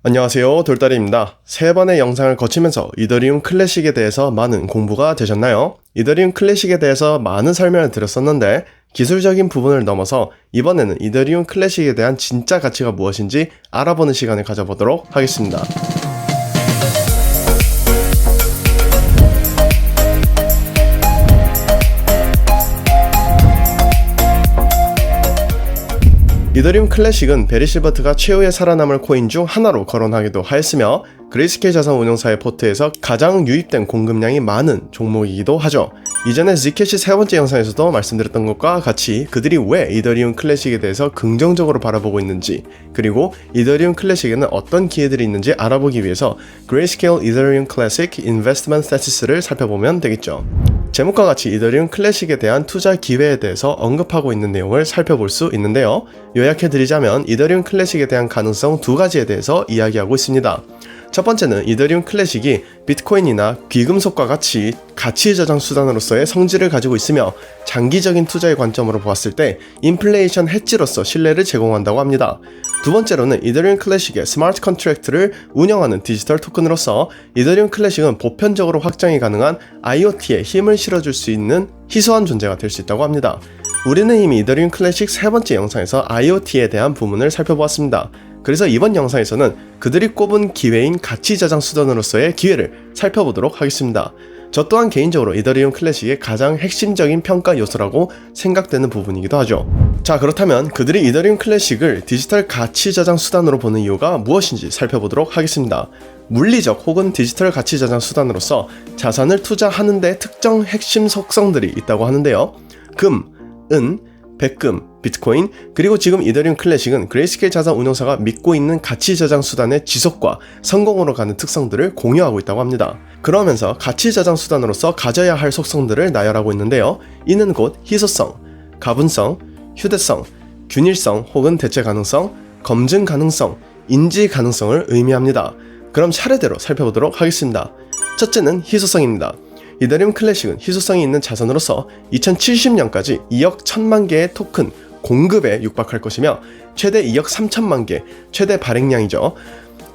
안녕하세요, 돌다리입니다. 세 번의 영상을 거치면서 이더리움 클래식에 대해서 많은 공부가 되셨나요? 이더리움 클래식에 대해서 많은 설명을 드렸었는데 기술적인 부분을 넘어서 이번에는 이더리움 클래식에 대한 진짜 가치가 무엇인지 알아보는 시간을 가져보도록 하겠습니다. 이더리움 클래식은 베리 실버트가 최후의 살아남을 코인 중 하나로 거론하기도 하였으며 그레이스케일 자산 운용사의 포트에서 가장 유입된 공급량이 많은 종목이기도 하죠. 이전에 Zcash 세 번째 영상에서도 말씀드렸던 것과 같이 그들이 왜 이더리움 클래식에 대해서 긍정적으로 바라보고 있는지, 그리고 이더리움 클래식에는 어떤 기회들이 있는지 알아보기 위해서 Grayscale Ethereum Classic Investment Thesis를 살펴보면 되겠죠. 제목과 같이 이더리움 클래식에 대한 투자 기회에 대해서 언급하고 있는 내용을 살펴볼 수 있는데요. 요약해드리자면 이더리움 클래식에 대한 가능성 두 가지에 대해서 이야기하고 있습니다. 첫 번째는 이더리움 클래식이 비트코인이나 귀금속과 같이 가치 저장 수단으로서의 성질을 가지고 있으며 장기적인 투자의 관점으로 보았을 때 인플레이션 해지로서 신뢰를 제공한다고 합니다. 두 번째로는 이더리움 클래식의 스마트 컨트랙트를 운영하는 디지털 토큰으로서 이더리움 클래식은 보편적으로 확장이 가능한 IoT에 힘을 실어줄 수 있는 희소한 존재가 될 수 있다고 합니다. 우리는 이미 이더리움 클래식 세 번째 영상에서 IoT에 대한 부분을 살펴보았습니다. 그래서 이번 영상에서는 그들이 꼽은 기회인 가치 저장 수단으로서의 기회를 살펴보도록 하겠습니다. 저 또한 개인적으로 이더리움 클래식의 가장 핵심적인 평가 요소라고 생각되는 부분이기도 하죠. 자, 그렇다면 그들이 이더리움 클래식을 디지털 가치 저장 수단으로 보는 이유가 무엇인지 살펴보도록 하겠습니다. 물리적 혹은 디지털 가치 저장 수단으로서 자산을 투자하는 데 특정 핵심 속성들이 있다고 하는데요. 금, 은, 백금, 비트코인, 그리고 지금 이더리움 클래식은 그레이스케일 자산 운용사가 믿고 있는 가치 저장 수단의 지속과 성공으로 가는 특성들을 공유하고 있다고 합니다. 그러면서 가치 저장 수단으로서 가져야 할 속성들을 나열하고 있는데요. 이는 곧 희소성, 가분성, 휴대성, 균일성 혹은 대체 가능성, 검증 가능성, 인지 가능성을 의미합니다. 그럼 차례대로 살펴보도록 하겠습니다. 첫째는 희소성입니다. 이더리움 클래식은 희소성이 있는 자산으로서 2070년까지 2억 1000만 개의 토큰 공급에 육박할 것이며 최대 2억 3천만 개, 최대 발행량이죠.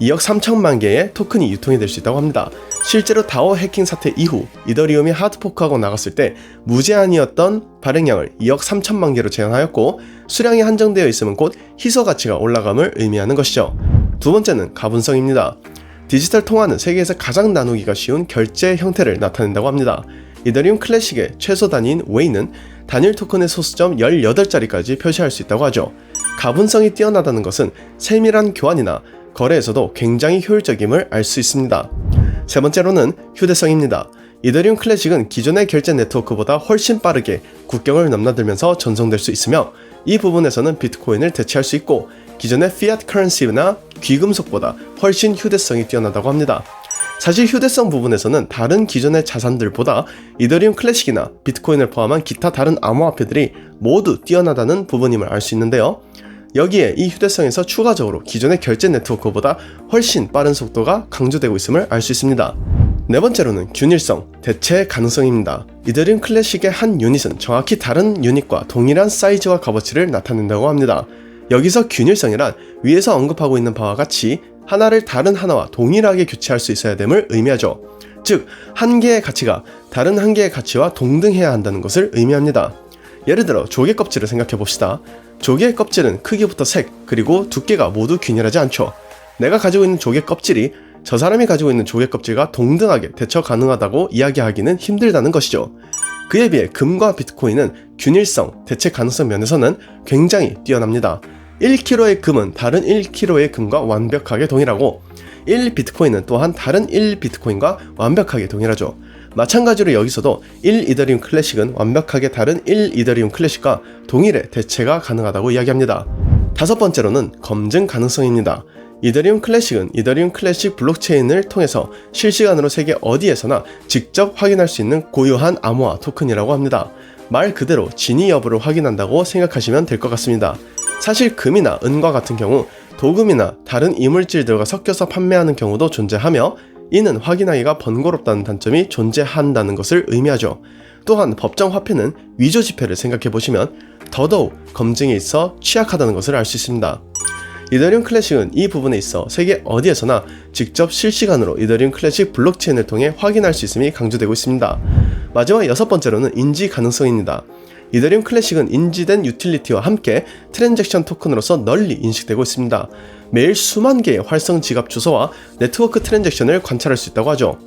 2억 3천만 개의 토큰이 유통이 될 수 있다고 합니다. 실제로 다오 해킹 사태 이후 이더리움이 하드포크하고 나갔을 때 무제한이었던 발행량을 2억 3천만 개로 제한하였고 수량이 한정되어 있으면 곧 희소 가치가 올라감을 의미하는 것이죠. 두 번째는 가분성입니다. 디지털 통화는 세계에서 가장 나누기가 쉬운 결제 형태를 나타낸다고 합니다. 이더리움 클래식의 최소 단위인 웨이는 단일 토큰의 소수점 18자리까지 표시할 수 있다고 하죠. 가분성이 뛰어나다는 것은 세밀한 교환이나 거래에서도 굉장히 효율적임을 알 수 있습니다. 세 번째로는 휴대성입니다. 이더리움 클래식은 기존의 결제 네트워크보다 훨씬 빠르게 국경을 넘나들면서 전송될 수 있으며 이 부분에서는 비트코인을 대체할 수 있고 기존의 피아트 커런시나 귀금속보다 훨씬 휴대성이 뛰어나다고 합니다. 사실 휴대성 부분에서는 다른 기존의 자산들보다 이더리움 클래식이나 비트코인을 포함한 기타 다른 암호화폐들이 모두 뛰어나다는 부분임을 알 수 있는데요. 여기에 이 휴대성에서 추가적으로 기존의 결제 네트워크보다 훨씬 빠른 속도가 강조되고 있음을 알 수 있습니다. 네 번째로는 균일성, 대체 가능성입니다. 이더리움 클래식의 한 유닛은 정확히 다른 유닛과 동일한 사이즈와 값어치를 나타낸다고 합니다. 여기서 균일성이란 위에서 언급하고 있는 바와 같이 하나를 다른 하나와 동일하게 교체할 수 있어야 됨을 의미하죠. 즉, 한 개의 가치가 다른 한 개의 가치와 동등해야 한다는 것을 의미합니다. 예를 들어 조개 껍질을 생각해 봅시다. 조개의 껍질은 크기부터 색, 그리고 두께가 모두 균일하지 않죠. 내가 가지고 있는 조개 껍질이 저 사람이 가지고 있는 조개 껍질과 동등하게 대처 가능하다고 이야기하기는 힘들다는 것이죠. 그에 비해 금과 비트코인은 균일성, 대체 가능성 면에서는 굉장히 뛰어납니다. 1kg의 금은 다른 1kg의 금과 완벽하게 동일하고 1비트코인은 또한 다른 1비트코인과 완벽하게 동일하죠. 마찬가지로 여기서도 1이더리움 클래식은 완벽하게 다른 1이더리움 클래식과 동일의 대체가 가능하다고 이야기합니다. 다섯 번째로는 검증 가능성입니다. 이더리움 클래식은 이더리움 클래식 블록체인을 통해서 실시간으로 세계 어디에서나 직접 확인할 수 있는 고유한 암호화 토큰이라고 합니다. 말 그대로 진위 여부를 확인한다고 생각하시면 될 것 같습니다. 사실 금이나 은과 같은 경우 도금이나 다른 이물질들과 섞여서 판매하는 경우도 존재하며 이는 확인하기가 번거롭다는 단점이 존재한다는 것을 의미하죠. 또한 법정 화폐는 위조 지폐를 생각해보시면 더더욱 검증에 있어 취약하다는 것을 알 수 있습니다. 이더리움 클래식은 이 부분에 있어 세계 어디에서나 직접 실시간으로 이더리움 클래식 블록체인을 통해 확인할 수 있음이 강조되고 있습니다. 마지막 6번째로는 인지 가능성입니다. 이더리움 클래식은 인지된 유틸리티와 함께 트랜잭션 토큰으로서 널리 인식되고 있습니다. 매일 수만 개의 활성 지갑 주소와 네트워크 트랜잭션을 관찰할 수 있다고 하죠.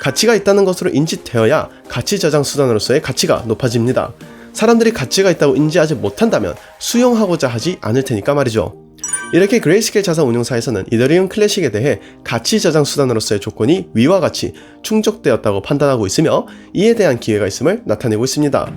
가치가 있다는 것으로 인지되어야 가치 저장 수단으로서의 가치가 높아집니다. 사람들이 가치가 있다고 인지하지 못한다면 수용하고자 하지 않을 테니까 말이죠. 이렇게 그레이스케일 자산 운용사에서는 이더리움 클래식에 대해 가치 저장 수단으로서의 조건이 위와 같이 충족되었다고 판단하고 있으며 이에 대한 기회가 있음을 나타내고 있습니다.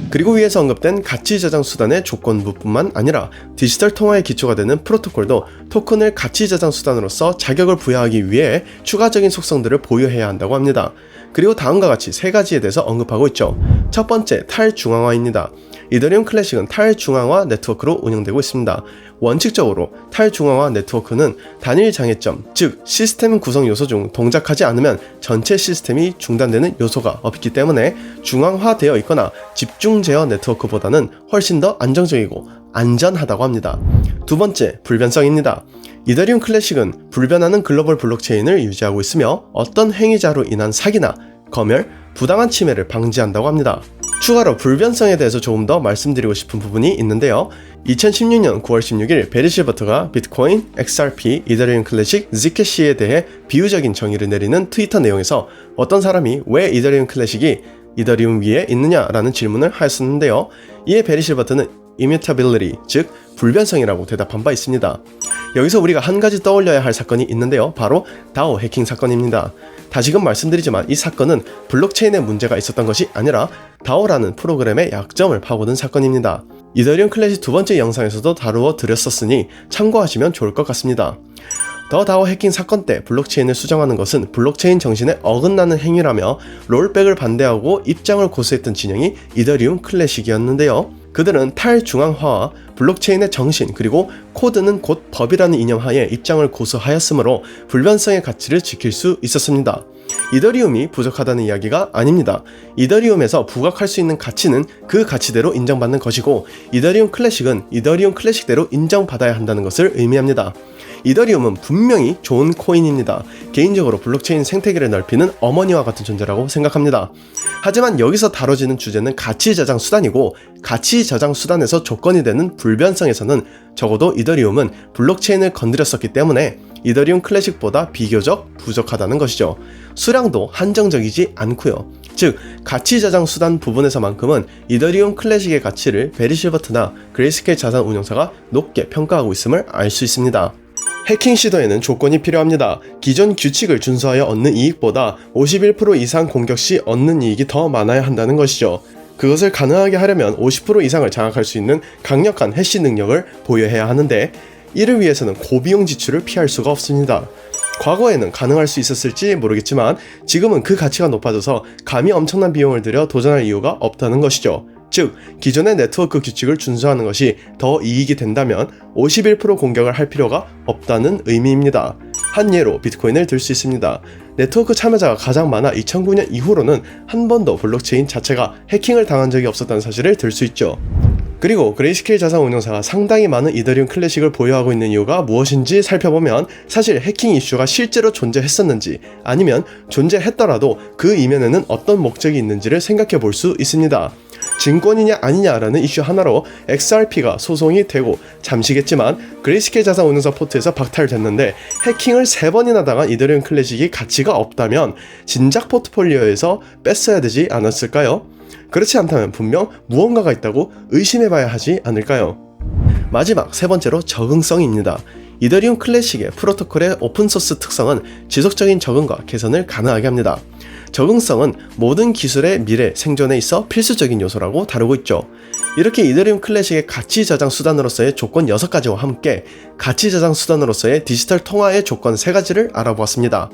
그리고 위에서 언급된 가치 저장 수단의 조건부뿐만 아니라 디지털 통화의 기초가 되는 프로토콜도 토큰을 가치 저장 수단으로서 자격을 부여하기 위해 추가적인 속성들을 보유해야 한다고 합니다. 그리고 다음과 같이 세 가지에 대해서 언급하고 있죠. 첫 번째, 탈중앙화입니다. 이더리움 클래식은 탈중앙화 네트워크로 운영되고 있습니다. 원칙적으로 탈중앙화 네트워크는 단일 장애점, 즉 시스템 구성 요소 중 동작하지 않으면 전체 시스템이 중단되는 요소가 없기 때문에 중앙화되어 있거나 집중 제어 네트워크보다는 훨씬 더 안정적이고 안전하다고 합니다. 두 번째, 불변성입니다. 이더리움 클래식은 불변하는 글로벌 블록체인을 유지하고 있으며 어떤 행위자로 인한 사기나 검열, 부당한 침해를 방지한다고 합니다. 추가로 불변성에 대해서 조금 더 말씀드리고 싶은 부분이 있는데요. 2016년 9월 16일 베리 실버트가 비트코인, XRP, 이더리움 클래식, Zcash에 대해 비유적인 정의를 내리는 트위터 내용에서 어떤 사람이 왜 이더리움 클래식이 이더리움 위에 있느냐라는 질문을 하였었는데요. 이에 베리 실버트는 immutability, 즉 불변성이라고 대답한 바 있습니다. 여기서 우리가 한 가지 떠올려야 할 사건이 있는데요. 바로 DAO 해킹 사건입니다. 다시금 말씀드리지만 이 사건은 블록체인에 문제가 있었던 것이 아니라 DAO라는 프로그램의 약점을 파고든 사건입니다. 이더리움 클래식 두 번째 영상에서도 다루어 드렸었으니 참고하시면 좋을 것 같습니다. 더 DAO 해킹 사건 때 블록체인을 수정하는 것은 블록체인 정신에 어긋나는 행위라며 롤백을 반대하고 입장을 고수했던 진영이 이더리움 클래식이었는데요. 그들은 탈중앙화와 블록체인의 정신 그리고 코드는 곧 법이라는 이념 하에 입장을 고수하였으므로 불변성의 가치를 지킬 수 있었습니다. 이더리움이 부족하다는 이야기가 아닙니다. 이더리움에서 부각할 수 있는 가치는 그 가치대로 인정받는 것이고 이더리움 클래식은 이더리움 클래식대로 인정받아야 한다는 것을 의미합니다. 이더리움은 분명히 좋은 코인입니다. 개인적으로 블록체인 생태계를 넓히는 어머니와 같은 존재라고 생각합니다. 하지만 여기서 다뤄지는 주제는 가치 저장 수단이고 가치 저장 수단에서 조건이 되는 불변성에서는 적어도 이더리움은 블록체인을 건드렸었기 때문에 이더리움 클래식보다 비교적 부족하다는 것이죠. 수량도 한정적이지 않고요. 즉 가치 저장 수단 부분에서만큼은 이더리움 클래식의 가치를 베리 실버트나 그레이스케일 자산 운용사가 높게 평가하고 있음을 알 수 있습니다. 해킹 시도에는 조건이 필요합니다. 기존 규칙을 준수하여 얻는 이익보다 51% 이상 공격 시 얻는 이익이 더 많아야 한다는 것이죠. 그것을 가능하게 하려면 50% 이상을 장악할 수 있는 강력한 해시 능력을 보유해야 하는데 이를 위해서는 고비용 지출을 피할 수가 없습니다. 과거에는 가능할 수 있었을지 모르겠지만 지금은 그 가치가 높아져서 감히 엄청난 비용을 들여 도전할 이유가 없다는 것이죠. 즉 기존의 네트워크 규칙을 준수하는 것이 더 이익이 된다면 51% 공격을 할 필요가 없다는 의미입니다. 한 예로 비트코인을 들 수 있습니다. 네트워크 참여자가 가장 많아 2009년 이후로는 한 번도 블록체인 자체가 해킹을 당한 적이 없었다는 사실을 들 수 있죠. 그리고 그레이스케일 자산 운용사가 상당히 많은 이더리움 클래식을 보유하고 있는 이유가 무엇인지 살펴보면 사실 해킹 이슈가 실제로 존재했었는지 아니면 존재했더라도 그 이면에는 어떤 목적이 있는지를 생각해 볼 수 있습니다. 증권이냐 아니냐라는 이슈 하나로 XRP가 소송이 되고 잠시겠지만 그레이스케일 자산 운용사 포트에서 박탈됐는데 해킹을 3번이나 당한 이더리움 클래식이 가치가 없다면 진작 포트폴리오에서 뺐어야 되지 않았을까요? 그렇지 않다면 분명 무언가가 있다고 의심해봐야 하지 않을까요? 마지막 세 번째로 적응성입니다. 이더리움 클래식의 프로토콜의 오픈소스 특성은 지속적인 적응과 개선을 가능하게 합니다. 적응성은 모든 기술의 미래 생존에 있어 필수적인 요소라고 다루고 있죠. 이렇게 이더리움 클래식의 가치 저장 수단으로서의 조건 6가지와 함께 가치 저장 수단으로서의 디지털 통화의 조건 3가지를 알아보았습니다.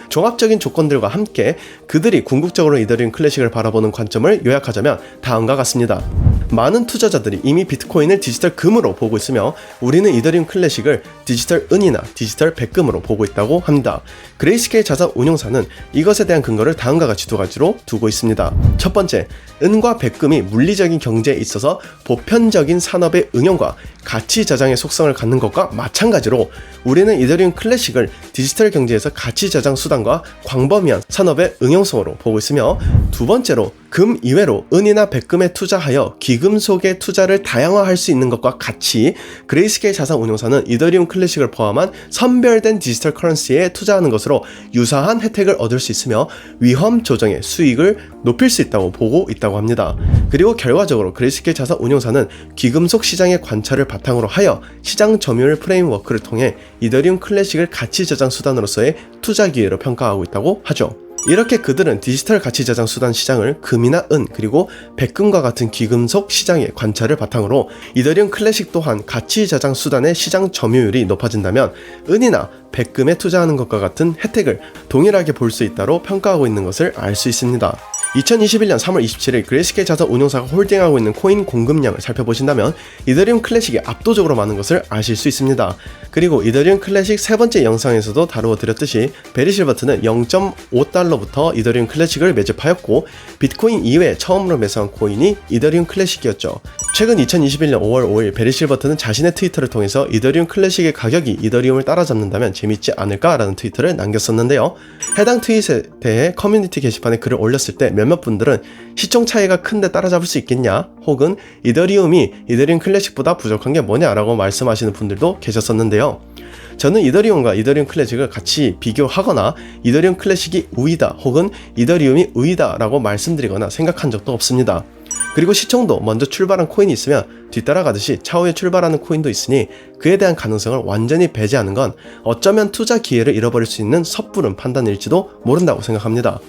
종합적인 조건들과 함께 그들이 궁극적으로 이더리움 클래식을 바라보는 관점을 요약하자면 다음과 같습니다. 많은 투자자들이 이미 비트코인을 디지털 금으로 보고 있으며 우리는 이더리움 클래식을 디지털 은이나 디지털 백금으로 보고 있다고 합니다. 그레이스케일 자산 운용사는 이것에 대한 근거를 다음과 같이 2가지로 두고 있습니다. 첫 번째, 은과 백금이 물리적인 경제에 있어서 보편적인 산업의 응용과 가치 저장의 속성을 갖는 것과 마찬가지로 우리는 이더리움 클래식을 디지털 경제에서 가치 저장 수단과 광범위한 산업의 응용성으로 보고 있으며, 두 번째로 금 이외로 은이나 백금에 투자하여 기금 속의 투자를 다양화할 수 있는 것과 같이 그레이스케일 자산 운용사는 이더리움 클래식을 포함한 선별된 디지털 커런시에 투자하는 것으로 유사한 혜택을 얻을 수 있으며 위험 조정의 수익을 높일 수 있다고 보고 있다고 합니다. 그리고 결과적으로 그레이스케일 자산 운용사는 기금속 시장의 관찰을 바탕으로 하여 시장 점유율 프레임워크를 통해 이더리움 클래식을 가치 저장 수단으로서의 투자 기회로 평가하고 있다고 하죠. 이렇게 그들은 디지털 가치 저장 수단 시장을 금이나 은 그리고 백금과 같은 기금속 시장의 관찰을 바탕으로 이더리움 클래식 또한 가치 저장 수단의 시장 점유율이 높아진다면 은이나 백금에 투자하는 것과 같은 혜택을 동일하게 볼 수 있다로 평가하고 있는 것을 알 수 있습니다. 2021년 3월 27일 그레이스케일 자산 운용사가 홀딩하고 있는 코인 공급량을 살펴보신다면 이더리움 클래식이 압도적으로 많은 것을 아실 수 있습니다. 그리고 이더리움 클래식 세 번째 영상에서도 다루어 드렸듯이 베리 실버트는 0.5달러부터 이더리움 클래식을 매집하였고 비트코인 이외에 처음으로 매수한 코인이 이더리움 클래식이었죠. 최근 2021년 5월 5일 베리 실버트는 자신의 트위터를 통해서 이더리움 클래식의 가격이 이더리움을 따라잡는다면 재밌지 않을까라는 트위터를 남겼었는데요. 해당 트윗에 대해 커뮤니티 게시판에 글을 올렸을 때 몇몇 분들은 시총 차이가 큰데 따라잡을 수 있겠냐, 혹은 이더리움이 이더리움 클래식보다 부족한 게 뭐냐 라고 말씀하시는 분들도 계셨었는데요. 저는 이더리움과 이더리움 클래식을 같이 비교하거나 이더리움 클래식이 우위다 혹은 이더리움이 우위다 라고 말씀드리거나 생각한 적도 없습니다. 그리고 시총도 먼저 출발한 코인이 있으면 뒤따라가듯이 차후에 출발하는 코인도 있으니 그에 대한 가능성을 완전히 배제하는 건 어쩌면 투자 기회를 잃어버릴 수 있는 섣부른 판단일지도 모른다고 생각합니다.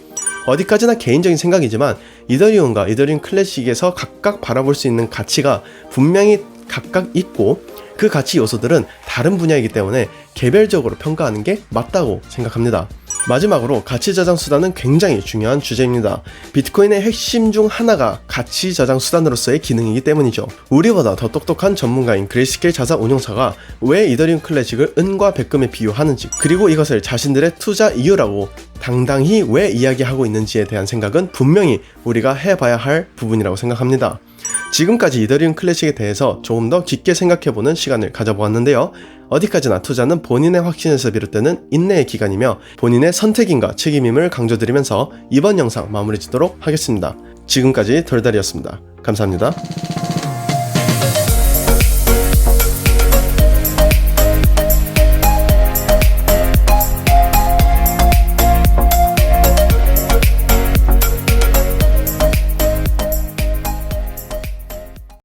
어디까지나 개인적인 생각이지만 이더리움과 이더리움 클래식에서 각각 바라볼 수 있는 가치가 분명히 각각 있고 그 가치 요소들은 다른 분야이기 때문에 개별적으로 평가하는 게 맞다고 생각합니다. 마지막으로 가치 저장 수단은 굉장히 중요한 주제입니다. 비트코인의 핵심 중 하나가 가치 저장 수단으로서의 기능이기 때문이죠. 우리보다 더 똑똑한 전문가인 그레이스케일 자산 운용사가 왜 이더리움 클래식을 은과 백금에 비유하는지, 그리고 이것을 자신들의 투자 이유라고 당당히 왜 이야기하고 있는지에 대한 생각은 분명히 우리가 해봐야 할 부분이라고 생각합니다. 지금까지 이더리움 클래식에 대해서 조금 더 깊게 생각해보는 시간을 가져보았는데요. 어디까지나 투자는 본인의 확신에서 비롯되는 인내의 기간이며 본인의 선택임과 책임임을 강조드리면서 이번 영상 마무리 짓도록 하겠습니다. 지금까지 돌다리였습니다. 감사합니다.